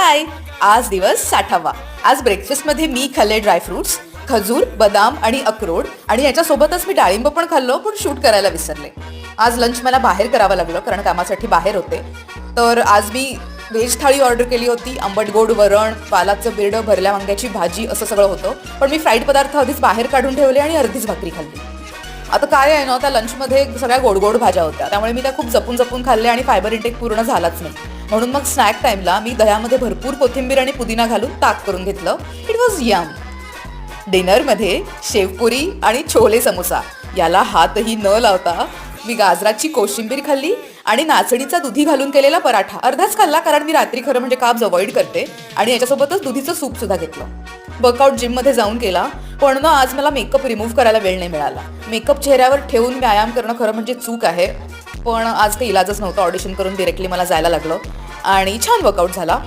हाय, आज दिवस 60वा. आज ब्रेकफास्टमध्ये मी खाल्ले ड्रायफ्रुट्स, खजूर, बदाम आणि अक्रोड आणि याच्यासोबतच मी डाळिंब पण खाल्लो, पण शूट करायला विसरले. आज लंच मला बाहेर करावं लागलं कारण कामासाठी बाहेर होते. तर आज मी व्हेज थाळी ऑर्डर केली होती. आंबट गोड वरण, पालाचं बिरडं, भरल्या वांग्याची भाजी असं सगळं होतं. पण मी फ्राईड पदार्थ आधीच बाहेर काढून ठेवले आणि अर्धीच भाकरी खाल्ली. आता काय आहे ना, त्या लंचमध्ये सगळ्या गोड गोड भाज्या होत्या, त्यामुळे मी त्या खूप जपून जपून खाल्ल्या आणि फायबर इंटेक पूर्ण झालाच नाही. म्हणून मग स्नॅक टाईमला मी दह्यामध्ये भरपूर कोथिंबीर आणि पुदिना घालून ताक करून घेतलं. It was yum. डिनरमध्ये शेवपुरी आणि छोले समोसा याला हातही न लावता मी गाजराची कोशिंबीर खाल्ली आणि नाचणीचा दुधी घालून केलेला पराठा अर्धाच खाल्ला, कारण मी रात्री खरं म्हणजे कार्ब्स अवॉइड करते. आणि याच्यासोबतच दुधीचं सूप सुद्धा घेतलं. वर्कआउट जिममध्ये जाऊन केला, पण ना आज मला मेकअप रिमूव्ह करायला वेळ नाही मिळाला. मेकअप चेहऱ्यावर ठेवून व्यायाम करणं खरं म्हणजे चूक आहे, पण आज काही इलाजच नव्हतं. ऑडिशन करून डिरेक्टली मला जायला लागलं आणि छान वर्कआउट झाला.